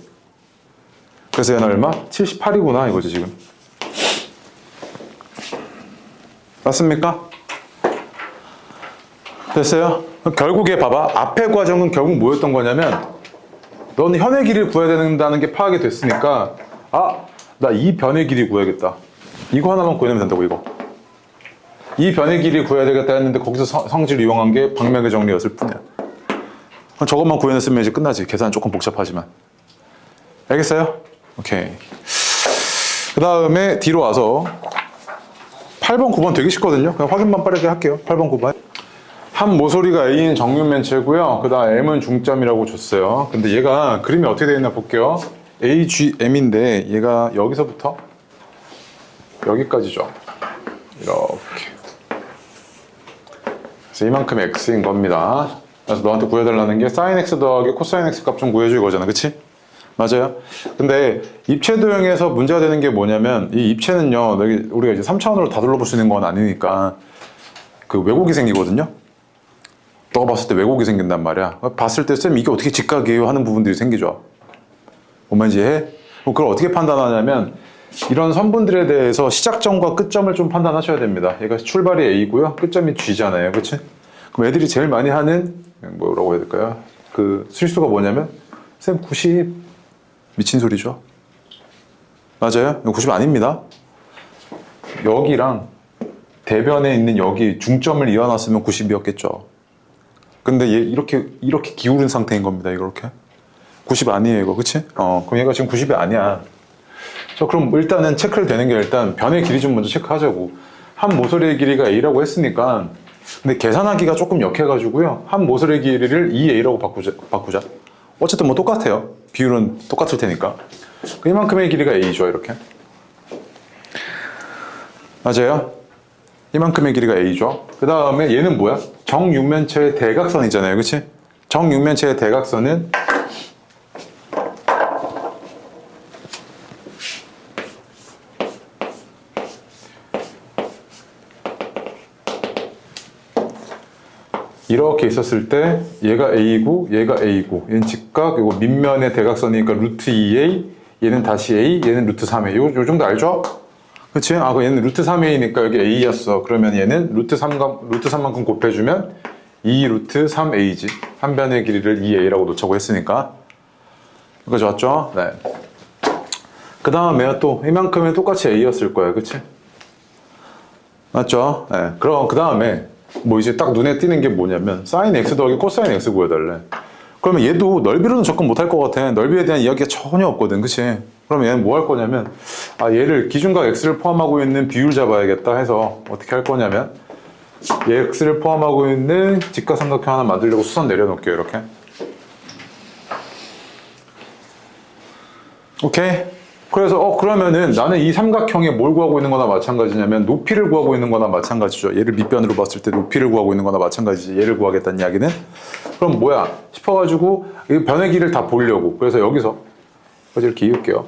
그래서 얘는 얼마? 78이구나 이거지 지금. 맞습니까? 됐어요? 결국에 봐봐. 앞의 과정은 결국 뭐였던 거냐면 너는 현의 길이를 구해야 된다는 게 파악이 됐으니까 나 이 변의 길이 구해야겠다. 이거 하나만 구해내면 된다고 이거. 이 변의 길이 구해야 되겠다 했는데 거기서 성질을 이용한 게 박명의 정리였을 뿐이야. 그럼 저것만 구해냈으면 이제 끝나지. 계산 조금 복잡하지만. 알겠어요? 오케이. 그 다음에 뒤로 와서 8번, 9번 되게 쉽거든요. 그냥 확인만 빠르게 할게요. 8번, 9번. 한 모서리가 A인 정육면체고요. 그 다음 M은 중점이라고 줬어요. 근데 얘가 그림이 어떻게 되어 있나 볼게요. A, G, M인데 얘가 여기서부터 여기까지죠. 이렇게. 그래서 이만큼 X인 겁니다. 그래서 너한테 구해달라는 게 sin X 더하기 코사인 X 값 좀 구해줘 이거잖아. 그치? 맞아요. 근데 입체 도형에서 문제가 되는 게 뭐냐면 이 입체는요, 우리가 이제 3차원으로 다 둘러볼 수 있는 건 아니니까 그 왜곡이 생기거든요. 너가 봤을 때 왜곡이 생긴단 말이야. 봤을 때 쌤 이게 어떻게 직각이에요 하는 부분들이 생기죠. 뭔 말인지 이해해? 그럼 그걸 어떻게 판단하냐면 이런 선분들에 대해서 시작점과 끝점을 좀 판단하셔야 됩니다. 얘가 출발이 A고요. 끝점이 G잖아요. 그치? 그럼 애들이 제일 많이 하는 뭐라고 해야 될까요? 그 실수가 뭐냐면 쌤 90 미친 소리죠. 맞아요? 90 아닙니다. 여기랑 대변에 있는 여기 중점을 이어놨으면 90이었겠죠. 근데 얘 이렇게 기울은 상태인 겁니다. 이렇게 90 아니에요, 이거. 그치? 그럼 얘가 지금 90이 아니야. 그럼 일단은 체크를 되는 게 일단 변의 길이 좀 먼저 체크하자고. 한 모서리의 길이가 A라고 했으니까. 근데 계산하기가 조금 역해가지고요. 한 모서리의 길이를 2A라고 바꾸자. 어쨌든 뭐 똑같아요. 비율은 똑같을 테니까. 이만큼의 길이가 A죠, 이렇게. 맞아요? 이만큼의 길이가 A죠. 그 다음에 얘는 뭐야? 정육면체의 대각선이잖아요. 그치? 정육면체의 대각선은 이렇게 있었을 때 얘가 A고 얘가 A고 얘는 직각, 이거 밑면의 대각선이니까 루트 2A, 얘는 다시 A, 얘는 루트 3A. 요 정도 알죠? 그치? 그럼 얘는 루트 3A니까 여기 A였어. 그러면 얘는 루트 3만큼 곱해주면 2 루트 3A지. 한 변의 길이를 2A라고 놓자고 했으니까. 여기까지 왔죠? 네. 그 다음에 또 이만큼은 똑같이 A였을 거예요. 그치? 맞죠? 네. 그럼 그 다음에 뭐 이제 딱 눈에 띄는 게 뭐냐면 사인 x 더하기 코사인 x 구해달래. 그러면 얘도 넓이로는 접근 못할 것 같아. 넓이에 대한 이야기가 전혀 없거든. 그치? 그러면 얘는 뭐 할 거냐면 얘를 기준각 x를 포함하고 있는 비율 잡아야겠다 해서 어떻게 할 거냐면 얘 x를 포함하고 있는 직각삼각형 하나 만들려고 수선 내려놓을게요. 이렇게. 오케이? 그래서 그러면은 나는 이 삼각형에 뭘 구하고 있는 거나 마찬가지냐면 높이를 구하고 있는 거나 마찬가지죠. 얘를 밑변으로 봤을 때 높이를 구하고 있는 거나 마찬가지지. 얘를 구하겠다는 이야기는. 그럼 뭐야 싶어가지고 이 변의 길이를 다 보려고. 그래서 여기서 이렇게 이을게요.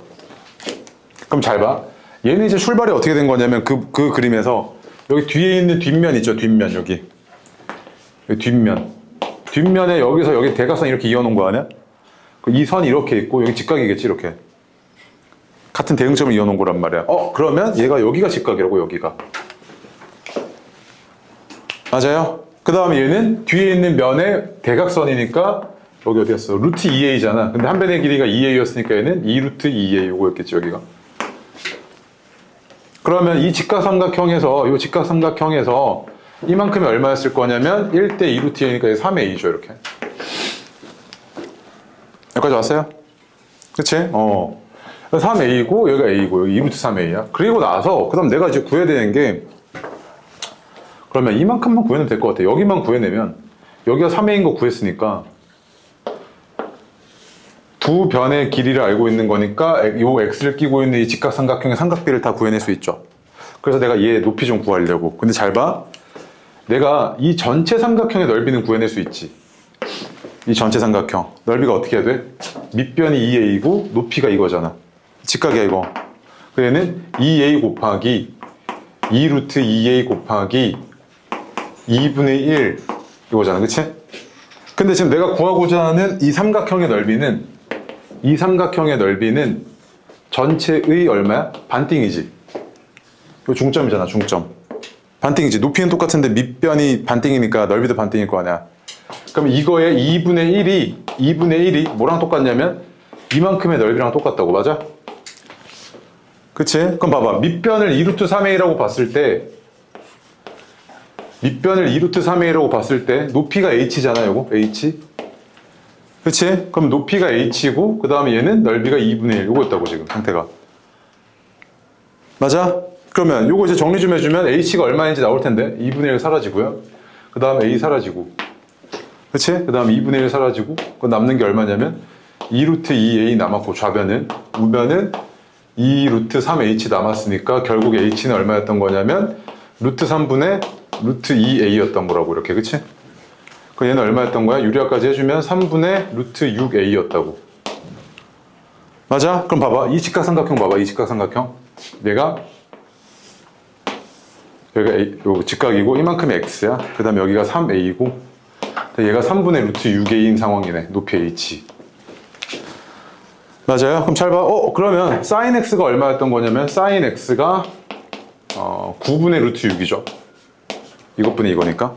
그럼 잘 봐. 얘는 이제 출발이 어떻게 된 거냐면 그 그림에서 여기 뒤에 있는 뒷면 있죠. 뒷면 여기 뒷면. 뒷면에 여기서 여기 대각선 이렇게 이어놓은 거 아니야? 이 선이 이렇게 있고 여기 직각이겠지. 이렇게. 같은 대응점을 이어놓은 거란 말이야. 그러면 얘가 여기가 직각이라고. 여기가. 맞아요? 그 다음에 얘는 뒤에 있는 면의 대각선이니까 여기 어디였어? 루트 2a잖아. 근데 한 변의 길이가 2a였으니까 얘는 2 루트 2a 요거였겠지. 여기가. 그러면 이 직각삼각형에서 이만큼이 얼마였을 거냐면 1대 2 루트 2니까 3a죠. 이렇게. 여기까지 왔어요? 그치? 3a고 여기가 a고 여기 2 루트 3a야. 그리고 나서 그다음 내가 이제 구해야 되는 게 그러면 이만큼만 구해내면 될 것 같아. 여기만 구해내면 여기가 3a인 거 구했으니까 두 변의 길이를 알고 있는 거니까 요 x를 끼고 있는 이 직각삼각형의 삼각비를 다 구해낼 수 있죠. 그래서 내가 얘 높이 좀 구하려고. 근데 잘 봐. 내가 이 전체 삼각형의 넓이는 구해낼 수 있지. 이 전체 삼각형 넓이가 어떻게 해야 돼? 밑변이 2a이고 높이가 이거잖아. 직각이야 이거. 그래는 2a 곱하기 2 루트 2a 곱하기 2분의 1 이거잖아. 그치? 근데 지금 내가 구하고자 하는 이 삼각형의 넓이는 전체의 얼마야? 반띵이지. 이거 중점이잖아. 중점. 반띵이지. 높이는 똑같은데 밑변이 반띵이니까 넓이도 반띵일 거 아니야. 그럼 이거의 2분의 1이 뭐랑 똑같냐면 이만큼의 넓이랑 똑같다고. 맞아? 그치? 그럼 봐봐. 밑변을 2루트 3a라고 봤을 때 높이가 h잖아. 요거 h. 그치? 그럼 높이가 h고 그 다음에 얘는 넓이가 2분의 1 요거였다고 지금 상태가. 맞아? 그러면 요거 이제 정리 좀 해주면 h가 얼마인지 나올 텐데 2분의 1 사라지고요. 그 다음에 a 사라지고. 그치? 그 다음에 2분의 1 사라지고 그 남는 게 얼마냐면 2루트 2a 남았고 좌변은 우변은 2 루트 3h 남았으니까 결국 h는 얼마였던 거냐면 루트 3분의 루트 2a였던 거라고. 이렇게. 그치? 그 얘는 얼마였던 거야? 유리화까지 해주면 3분의 루트 6a였다고. 맞아? 그럼 봐봐. 이 직각삼각형 봐봐. 이 직각삼각형. 얘가 여기가 A, 요 직각이고 이만큼이 x야. 그 다음에 여기가 3a고 얘가 3분의 루트 6a인 상황이네. 높이 h. 맞아요? 그럼 잘 봐. 그러면 sin x가 얼마였던 거냐면 sin x가 9분의 루트 6이죠. 이것분의 이거니까.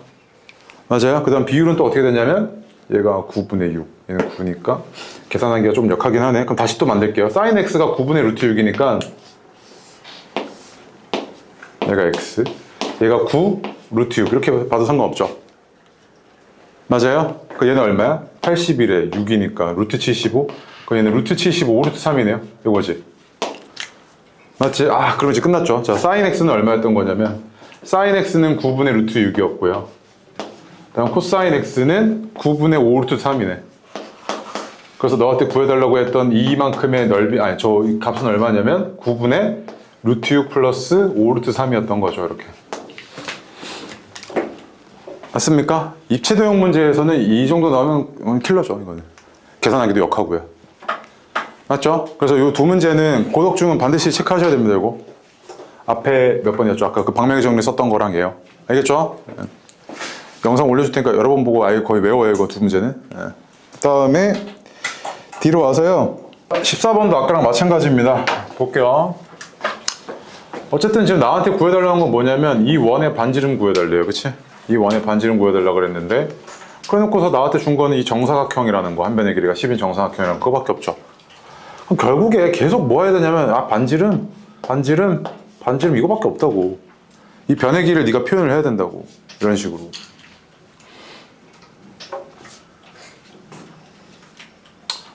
맞아요? 그 다음 비율은 또 어떻게 되냐면 얘가 9분의 6. 얘는 9니까 계산하기가 좀 역하긴 하네. 그럼 다시 또 만들게요. sin x가 9분의 루트 6이니까 얘가 x, 얘가 9 루트 6 이렇게 봐도 상관없죠. 맞아요? 그 얘는 얼마야? 81에 6이니까 루트 75. 그 얘는 루트 75 루트 3이네요. 이거지. 맞지? 그럼 이제 끝났죠. 자, sin x는 얼마였던 거냐면 sin x는 9분의 루트 6이었고요. 다음 코사인 x는 9분의 5 루트 3이네. 그래서 너한테 구해달라고 했던 이만큼의 넓이, 저 값은 얼마냐면 9분의 루트 6 플러스 5 루트 3이었던 거죠. 이렇게. 맞습니까? 입체도형 문제에서는 이 정도 나오면 킬러죠. 이거는. 계산하기도 역하고요. 맞죠? 그래서 이 두 문제는 고독 중은 반드시 체크하셔야 됩니다. 이거. 앞에 몇 번이었죠? 아까 그 방명의 정리 썼던 거랑 얘요. 알겠죠? 영상 올려줄 테니까 여러 번 보고 아예 거의 외워요. 이거 두 문제는. 그 다음에 뒤로 와서요. 14번도 아까랑 마찬가지입니다. 볼게요. 어쨌든 지금 나한테 구해달라는 건 뭐냐면 이 원의 반지름 구해달래요. 그치? 이 원의 반지름 구해달라고 그랬는데 그래놓고서 나한테 준 거는 이 정사각형이라는 거. 한 변의 길이가 10인 정사각형이라는 그거밖에 없죠. 그럼 결국에 계속 뭐 해야 되냐면 반지름 이거밖에 없다고. 이 변의 길이를 네가 표현을 해야 된다고. 이런 식으로.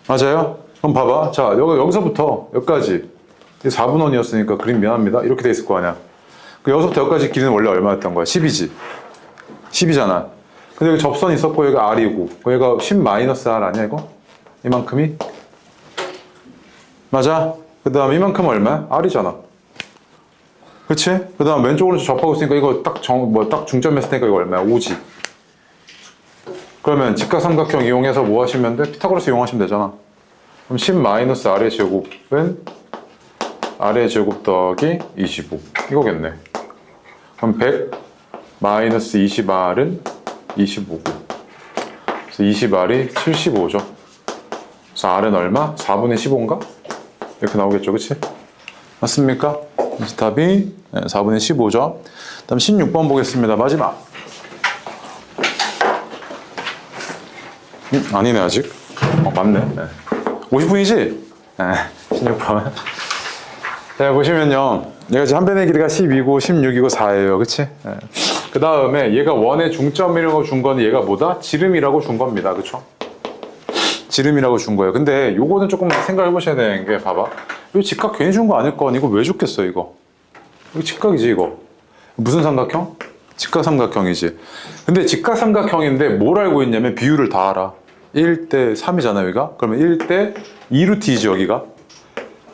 맞아요? 그럼 봐봐. 자, 여기서부터 여기까지 4분원이었으니까 그림 미안합니다. 이렇게 돼 있을 거 아니야. 여기서부터 여기까지 길이는 원래 얼마였던 거야? 10이지. 10이잖아. 근데 여기 접선이 있었고 여기가 R이고 여기가 10-R 아니야 이거? 이만큼이? 맞아? 그 다음에 이만큼 얼마야? R이잖아. 그치? 그 다음 왼쪽으로 접하고 있으니까 이거 딱 중점 했을 테니까 이거 얼마야? 5지. 그러면 직각삼각형 이용해서 뭐 하시면 돼? 피타고라스 이용하시면 되잖아. 그럼 10-R의 제곱은 R의 제곱 더하기 25 이거겠네. 그럼 100-20R은 25고 그래서 20R이 75죠. 그래서 R은 얼마? 4분의 15인가? 이렇게 나오겠죠. 그치? 맞습니까? 그래서 답이 4분의 15죠. 다음 16번 보겠습니다. 마지막. 아니네 아직. 맞네. 50분이지? 16번. 자, 보시면요. 얘가 지금 한 변의 길이가 12고 16이고 4예요. 그치? 그 다음에 얘가 원의 중점이라고 준 거는 얘가 뭐다? 지름이라고 준 겁니다. 그쵸? 지름이라고 준 거예요. 근데 요거는 조금 생각해 보셔야 되는 게 봐봐. 이거 직각 괜히 준 거 아닐 거 아니 이거 왜 줬겠어 이거? 이거 직각이지 이거. 무슨 삼각형? 직각삼각형이지. 근데 직각삼각형인데 뭘 알고 있냐면 비율을 다 알아. 1대 3이잖아 여기가. 그러면 1대 2루트 2지 여기가.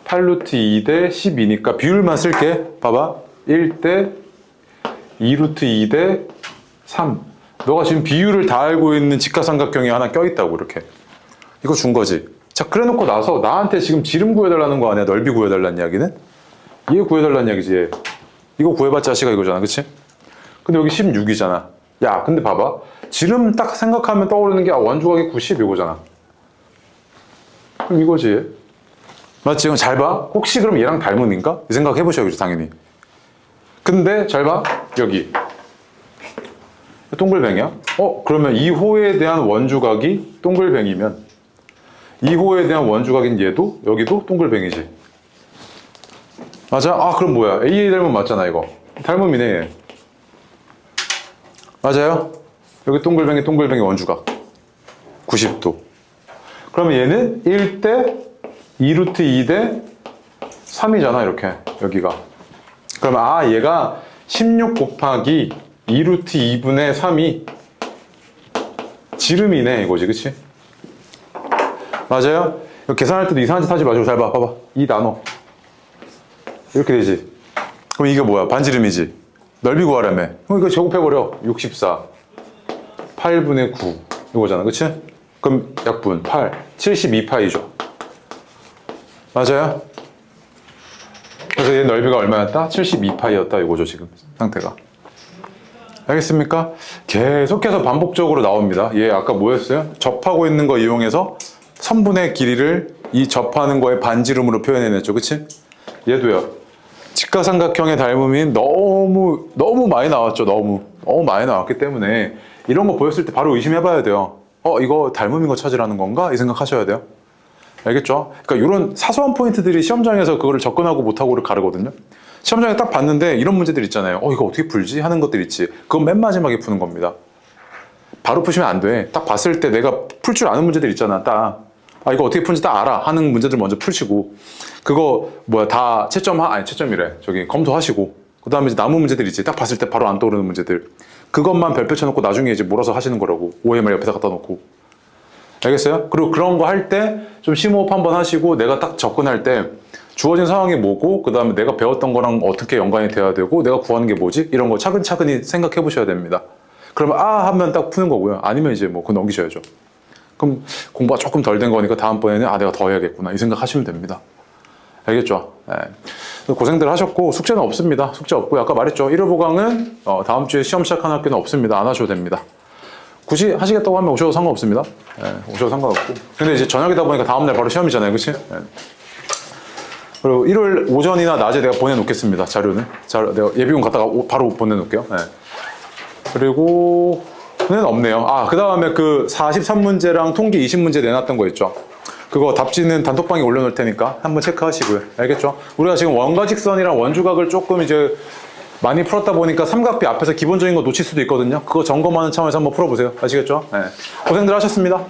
8루트 2 대 12니까 비율만 쓸게. 봐봐. 1대 2루트 2 대 3. 너가 지금 비율을 다 알고 있는 직각삼각형이 하나 껴있다고 이렇게. 이거 준 거지. 자, 그래 놓고 나서 나한테 지금 지름 구해달라는 거 아니야? 넓이 구해달라는 이야기는? 얘 구해달라는 이야기지. 얘. 이거 구해봤자 시가 이거잖아. 그치? 근데 여기 16이잖아. 야, 근데 봐봐. 지름 딱 생각하면 떠오르는 게 원주각이 90 이거잖아. 그럼 이거지. 맞지? 그럼 잘 봐. 혹시 그럼 얘랑 닮음인가? 이 생각 해보셔야겠죠, 당연히. 근데 잘 봐. 여기. 동글뱅이야? 그러면 2호에 대한 원주각이 동글뱅이면 2호에 대한 원주각인 얘도 여기도 동글뱅이지. 맞아? 그럼 뭐야? AA 닮음 맞잖아, 이거. 닮음이네, 얘. 맞아요? 여기 동글뱅이 원주각 90도. 그러면 얘는 1대 2루트 2 대 3이잖아 이렇게 여기가. 그러면 얘가 16 곱하기 2루트 2분의 3이 지름이네 이거지. 그치? 맞아요? 계산할 때도 이상한 짓 하지 마시고 잘 봐봐. 2 나눠 이렇게 되지. 그럼 이게 뭐야? 반지름이지. 넓이 구하라며. 그럼 이거 제곱해버려. 64 8분의 9 이거잖아. 그치? 그럼 약분 8 72파이죠. 맞아요? 그래서 얘 넓이가 얼마였다? 72파이였다 이거죠 지금 상태가. 알겠습니까? 계속해서 반복적으로 나옵니다. 얘 아까 뭐였어요? 접하고 있는 거 이용해서 선분의 길이를 이 접하는 거의 반지름으로 표현해냈죠. 그치? 얘도요. 직각삼각형의 닮음이 너무 많이 나왔죠. 너무 많이 나왔기 때문에 이런 거 보였을 때 바로 의심해봐야 돼요. 이거 닮음인 거 찾으라는 건가? 이 생각하셔야 돼요. 알겠죠? 그러니까 이런 사소한 포인트들이 시험장에서 그거를 접근하고 못하고를 가르거든요. 시험장에 딱 봤는데 이런 문제들 있잖아요. 이거 어떻게 풀지? 하는 것들 있지. 그건 맨 마지막에 푸는 겁니다. 바로 푸시면 안 돼. 딱 봤을 때 내가 풀 줄 아는 문제들 있잖아. 딱. 이거 어떻게 푸는지 딱 알아. 하는 문제들 먼저 푸시고. 그거 다 채점이래. 검토하시고. 그 다음에 이제 남은 문제들 있지. 딱 봤을 때 바로 안 떠오르는 문제들. 그것만 별표 쳐놓고 나중에 이제 몰아서 하시는 거라고. OMR 옆에다 갖다 놓고. 알겠어요? 그리고 그런 거 할 때 좀 심호흡 한번 하시고 내가 딱 접근할 때 주어진 상황이 뭐고 그 다음에 내가 배웠던 거랑 어떻게 연관이 돼야 되고 내가 구하는 게 뭐지? 이런 거 차근차근히 생각해 보셔야 됩니다. 그러면 하면 딱 푸는 거고요. 아니면 이제 그거 넘기셔야죠. 그럼 공부가 조금 덜 된 거니까 다음번에는 내가 더 해야겠구나 이 생각하시면 됩니다. 알겠죠? 네. 고생들 하셨고 숙제는 없습니다. 숙제 없고요. 아까 말했죠. 1호 보강은 다음 주에 시험 시작하는 학교는 없습니다. 안 하셔도 됩니다. 굳이 하시겠다고 하면 오셔도 상관없습니다. 오셔도 상관없고. 근데 이제 저녁이다 보니까 다음날 바로 시험이잖아요. 그치? 그리고 일요일 오전이나 낮에 내가 보내놓겠습니다. 자료는. 내가 예비군 갔다가 바로 보내놓을게요. 그리고, 는 없네요. 그 다음에 그 43문제랑 통계 20문제 내놨던 거 있죠. 그거 답지는 단톡방에 올려놓을 테니까 한번 체크하시고요. 알겠죠? 우리가 지금 원가직선이랑 원주각을 조금 이제 많이 풀었다 보니까 삼각비 앞에서 기본적인 거 놓칠 수도 있거든요. 그거 점검하는 차원에서 한번 풀어보세요. 아시겠죠? 고생들 하셨습니다.